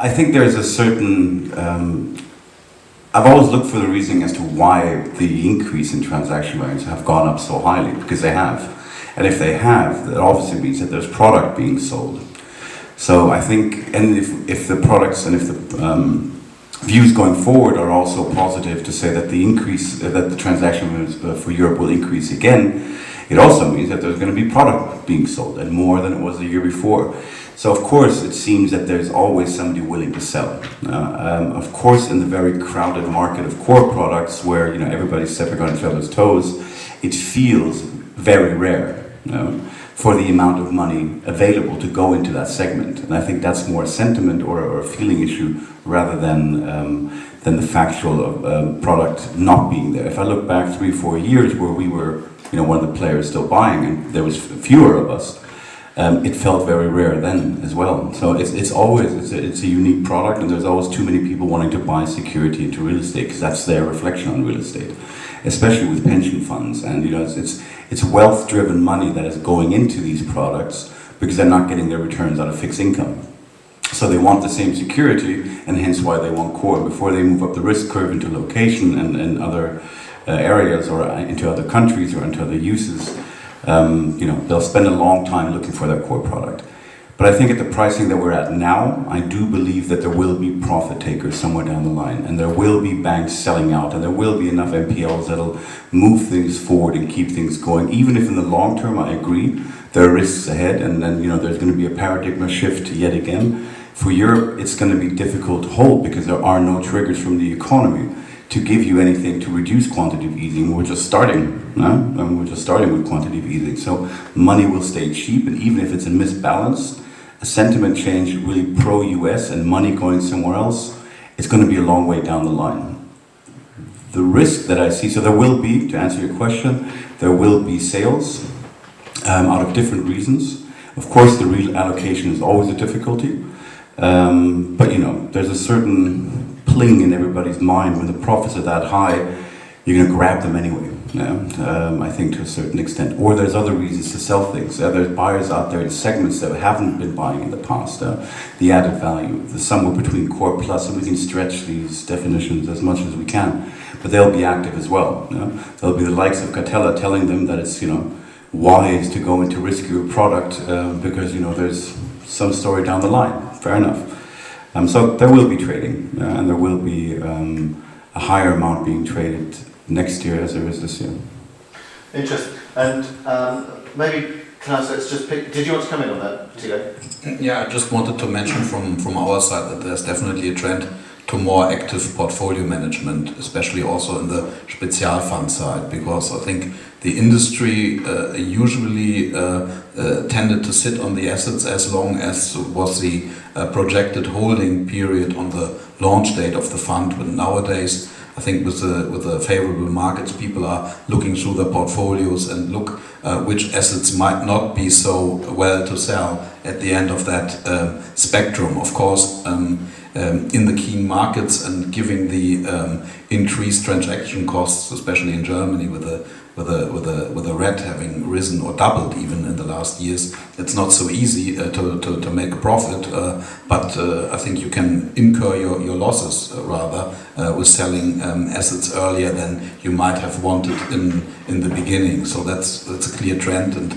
I think there's a certain, I've always looked for the reasoning as to why the increase in transaction values have gone up so highly, because they have. And if they have, that obviously means that there's product being sold. So I think, and if the products and if the views going forward are also positive to say that the increase, that the transaction values for Europe will increase again, it also means that there's going to be product being sold, and more than it was the year before. So of course it seems that there's always somebody willing to sell. Of course, in the very crowded market of core products where everybody's stepping on each other's toes, it feels very rare for the amount of money available to go into that segment. And I think that's more a sentiment or a feeling issue rather than the factual product not being there. If I look back 3-4 years where we were one of the players still buying, and there was fewer of us, it felt very rare then as well. So it's always a unique product, and there's always too many people wanting to buy security into real estate because that's their reflection on real estate, especially with pension funds. And it's wealth-driven money that is going into these products because they're not getting their returns out of fixed income. So they want the same security, and hence why they want core. Before they move up the risk curve into location and other areas or into other countries or into other uses, they'll spend a long time looking for their core product. But I think at the pricing that we're at now, I do believe that there will be profit takers somewhere down the line, and there will be banks selling out, and there will be enough NPLs that'll move things forward and keep things going. Even if in the long term, I agree, there are risks ahead, and then there's going to be a paradigm shift yet again. For Europe, it's going to be difficult to hold because there are no triggers from the economy to give you anything to reduce quantitative easing. We're just starting, we're just starting with quantitative easing. So money will stay cheap, and even if it's a misbalance, a sentiment change really pro-US and money going somewhere else, it's going to be a long way down the line. The risk that I see, so there will be, to answer your question, there will be sales out of different reasons. Of course, the real allocation is always a difficulty, but there's a certain pling in everybody's mind when the profits are that high, you're going to grab them anyway. I think to a certain extent. Or there's other reasons to sell things. There's buyers out there in segments that haven't been buying in the past. The added value, the somewhere between core plus, and we can stretch these definitions as much as we can, but they'll be active as well. There'll be the likes of Catella telling them that it's wise to go into riskier product because there's some story down the line. Fair enough. So there will be trading, and there will be a higher amount being traded next year as there is this year. Interesting. And maybe, let's just pick, did you want to come in on that, Thilo? Yeah, I just wanted to mention from our side that there's definitely a trend to more active portfolio management, especially also in the Spezialfund side, because I think the industry usually tended to sit on the assets as long as was the projected holding period on the launch date of the fund. But nowadays, I think with the favorable markets, people are looking through their portfolios and look which assets might not be so well to sell at the end of that spectrum. Of course, in the keen markets and giving the increased transaction costs, especially in Germany with the rate having risen or doubled even in the last years, it's not so easy to make a profit, but I think you can incur your losses rather with selling assets earlier than you might have wanted in the beginning. So that's a clear trend, and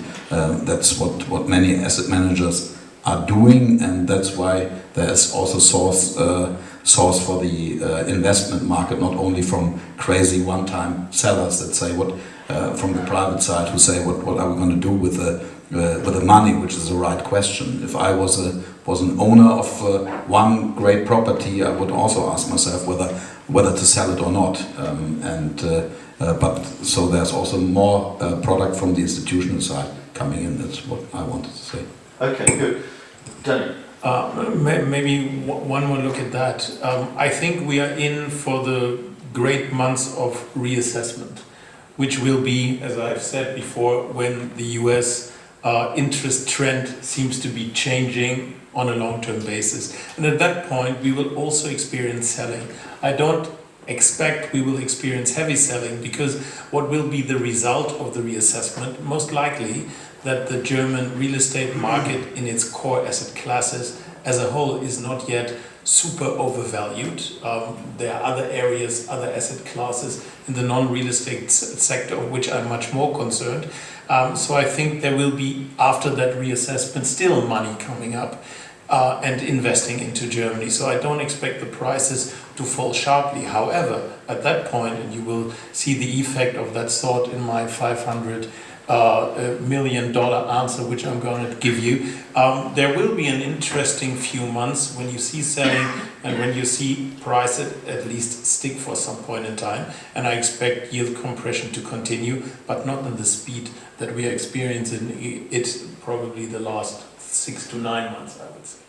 that's what many asset managers are doing, and that's why there is also source for the investment market, not only from crazy one-time sellers that say from the private side who say what are we going to do with the money, which is the right question. If I was an owner of one great property, I would also ask myself whether to sell it or not. But so there's also more product from the institutional side coming in. That's what I wanted to say. Okay, good. Danny. Maybe one more look at that. I think we are in for the great months of reassessment, which will be, as I've said before, when the US interest trend seems to be changing on a long-term basis. And at that point, we will also experience selling. I don't expect we will experience heavy selling, because what will be the result of the reassessment? Most likely that the German real estate market in its core asset classes as a whole is not yet super overvalued. There are other areas, other asset classes in the non-real estate sector of which I'm much more concerned. So I think there will be, after that reassessment, still money coming up and investing into Germany. So I don't expect the prices to fall sharply. However, at that point, and you will see the effect of that thought in my $500 million answer, which I'm going to give you, there will be an interesting few months when you see selling and when you see prices at least stick for some point in time. And I expect yield compression to continue, but not in the speed that we are experiencing it probably the last 6 to 9 months, I would say.